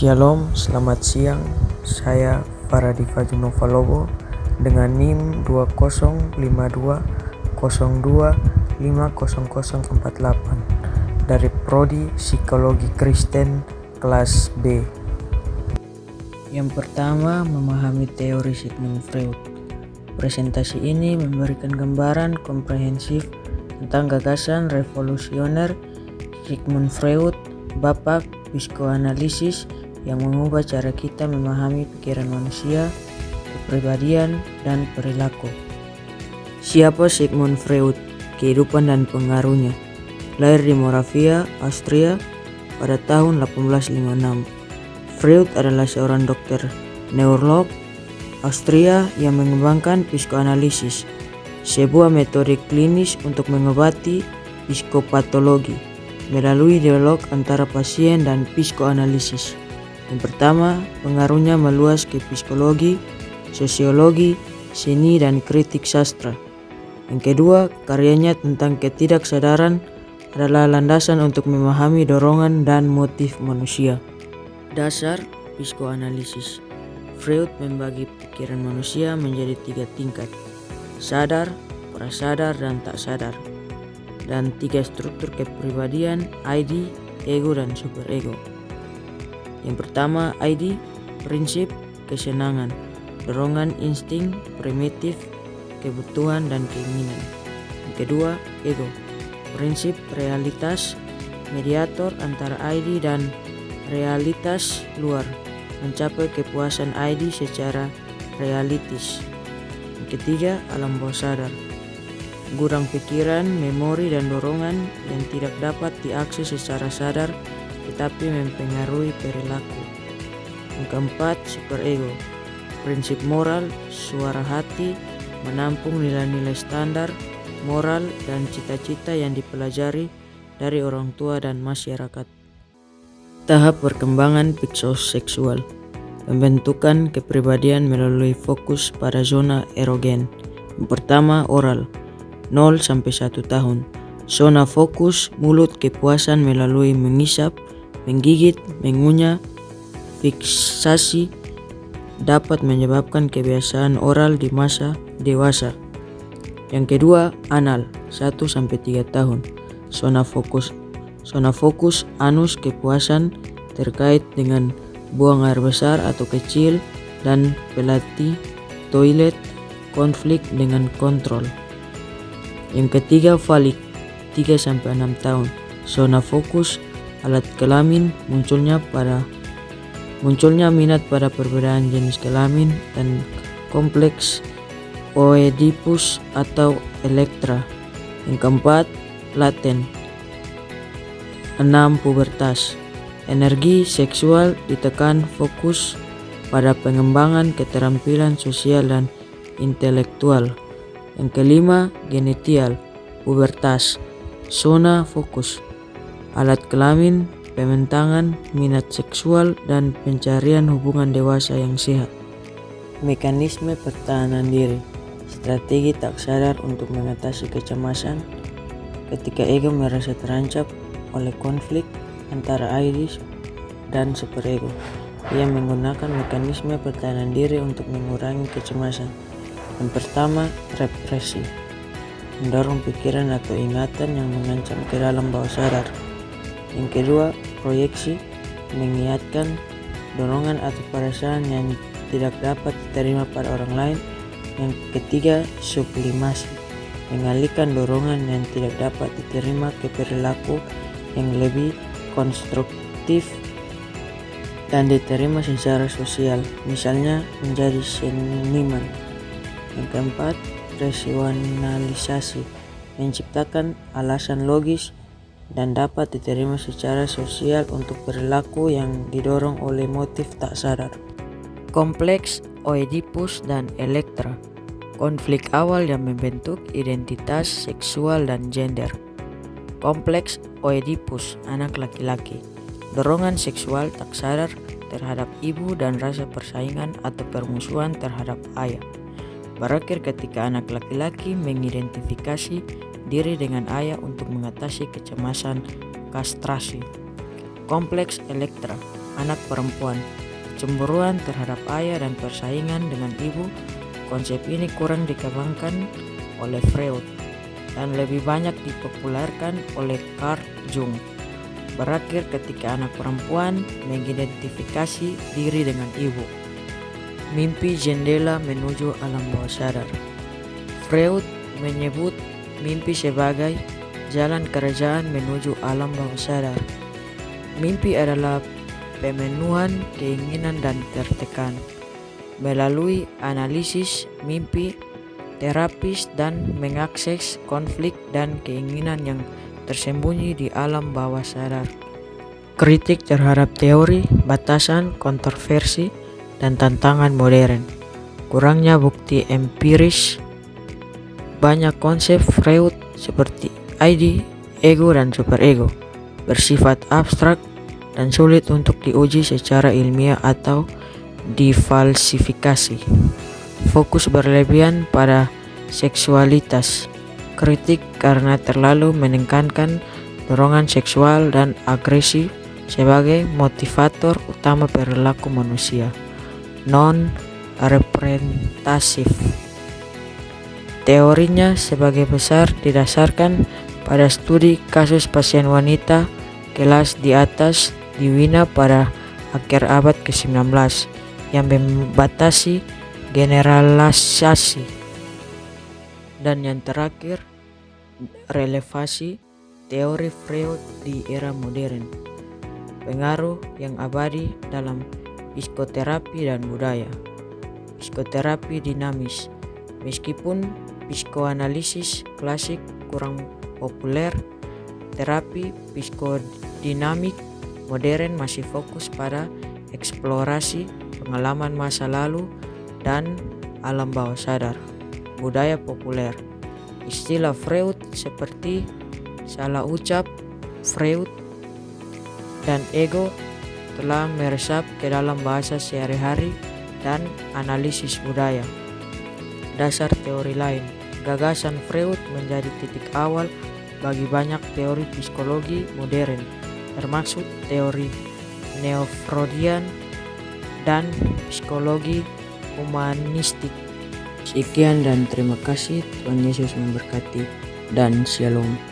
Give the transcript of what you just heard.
Shalom, selamat siang. Saya Faradifa Junovalobo dengan NIM 205202500048 dari Prodi Psikologi Kristen kelas B. Yang pertama, memahami teori Sigmund Freud. Presentasi ini memberikan gambaran komprehensif tentang gagasan revolusioner Sigmund Freud, bapak psikoanalisis yang mengubah cara kita memahami pikiran manusia, kepribadian, dan perilaku. Siapa Sigmund Freud? Kehidupan dan pengaruhnya. Lahir di Moravia, Austria pada tahun 1856. Freud adalah seorang dokter neurolog Austria yang mengembangkan psikoanalisis, sebuah metode klinis untuk mengobati psikopatologi melalui dialog antara pasien dan psikoanalisis. Yang pertama, pengaruhnya meluas ke psikologi, sosiologi, seni, dan kritik sastra. Yang kedua, karyanya tentang ketidaksadaran adalah landasan untuk memahami dorongan dan motif manusia. Dasar psikoanalisis. Freud membagi pikiran manusia menjadi 3 tingkat: sadar, prasadar, dan tak sadar, dan 3 struktur kepribadian: ID, ego, dan superego. Yang pertama, ID, prinsip kesenangan, dorongan insting primitif, kebutuhan dan keinginan. Yang kedua, ego, prinsip realitas, mediator antara ID dan realitas luar, mencapai kepuasan ID secara realitis. Yang ketiga, alam bawah sadar, gudang pikiran, memori, dan dorongan yang tidak dapat diakses secara sadar tetapi mempengaruhi perilaku. Yang keempat, superego, prinsip moral, suara hati, menampung nilai-nilai standar, moral, dan cita-cita yang dipelajari dari orang tua dan masyarakat. Tahap perkembangan psikoseksual. Pembentukan kepribadian melalui fokus pada zona erogen. Yang pertama, oral, 0-1 tahun. Zona fokus mulut, kepuasan melalui mengisap, menggigit, mengunyah. Fiksasi dapat menyebabkan kebiasaan oral di masa dewasa. Yang kedua, anal, 1-3 tahun. Zona fokus anus, kepuasan terkait dengan buang air besar atau kecil, dan pelati toilet, konflik dengan kontrol. Yang ketiga, falik, 3-6 tahun. Zona fokus alat kelamin, munculnya minat pada perbedaan jenis kelamin, dan kompleks Oedipus atau Elektra. Yang keempat, laten, 6 pubertas. Energi seksual ditekan, fokus pada pengembangan keterampilan sosial dan intelektual. Yang kelima, genitial, pubertas. Zona fokus alat kelamin, pembentangan minat seksual, dan pencarian hubungan dewasa yang sehat. Mekanisme pertahanan diri. Strategi tak sadar untuk mengatasi kecemasan ketika ego merasa terancam oleh konflik antara ID dan superego. Ia menggunakan mekanisme pertahanan diri untuk mengurangi kecemasan. Yang pertama, represi, mendorong pikiran atau ingatan yang mengancam ke dalam bawah sadar. Yang kedua, proyeksi, mengiatkan dorongan atau perasaan yang tidak dapat diterima pada orang lain. Yang ketiga, sublimasi, mengalihkan dorongan yang tidak dapat diterima ke perilaku yang lebih konstruktif dan diterima secara sosial, misalnya menjadi seniman. Yang keempat, rasionalisasi, menciptakan alasan logis dan dapat diterima secara sosial untuk perilaku yang didorong oleh motif tak sadar. Kompleks Oedipus dan Elektra, konflik awal yang membentuk identitas seksual dan gender. Kompleks Oedipus, anak laki-laki, dorongan seksual tak sadar terhadap ibu dan rasa persaingan atau permusuhan terhadap ayah. Berakhir ketika anak laki-laki mengidentifikasi diri dengan ayah untuk mengatasi kecemasan kastrasi. Kompleks Elektra, anak perempuan, kecemburuan terhadap ayah dan persaingan dengan ibu. Konsep ini kurang dikembangkan oleh Freud dan lebih banyak dipopulerkan oleh Carl Jung. Berakhir ketika anak perempuan mengidentifikasi diri dengan ibu. Mimpi jendela menuju alam bawah sadar. Freud menyebut mimpi sebagai jalan kerjaan menuju alam bawah sadar. Mimpi adalah pemenuhan keinginan dan tertekan. Melalui analisis mimpi, terapis dan mengakses konflik dan keinginan yang tersembunyi di alam bawah sadar. Kritik terhadap teori, batasan, kontroversi, dan tantangan modern. Kurangnya bukti empiris. Banyak konsep Freud seperti id, ego, dan superego bersifat abstrak dan sulit untuk diuji secara ilmiah atau difalsifikasi. Fokus berlebihan pada seksualitas. Kritik karena terlalu menekankan dorongan seksual dan agresi sebagai motivator utama perilaku manusia. Non-representatif. Teorinya sebagai besar didasarkan pada studi kasus pasien wanita kelas di atas di Wina pada akhir abad ke-19 yang membatasi generalisasi. Dan yang terakhir, relevasi teori Freud di era modern. Pengaruh yang abadi dalam psikoterapi dan budaya. Psikoterapi dinamis. Meskipun psikoanalisis klasik kurang populer, terapi psikodinamik modern masih fokus pada eksplorasi pengalaman masa lalu dan alam bawah sadar. Budaya populer. Istilah Freud seperti salah ucap Freud dan ego telah meresap ke dalam bahasa sehari-hari dan analisis budaya. Dasar teori lain. Gagasan Freud menjadi titik awal bagi banyak teori psikologi modern, termasuk teori neo-Freudian dan psikologi humanistik. Sekian dan terima kasih. Tuhan Yesus memberkati dan shalom.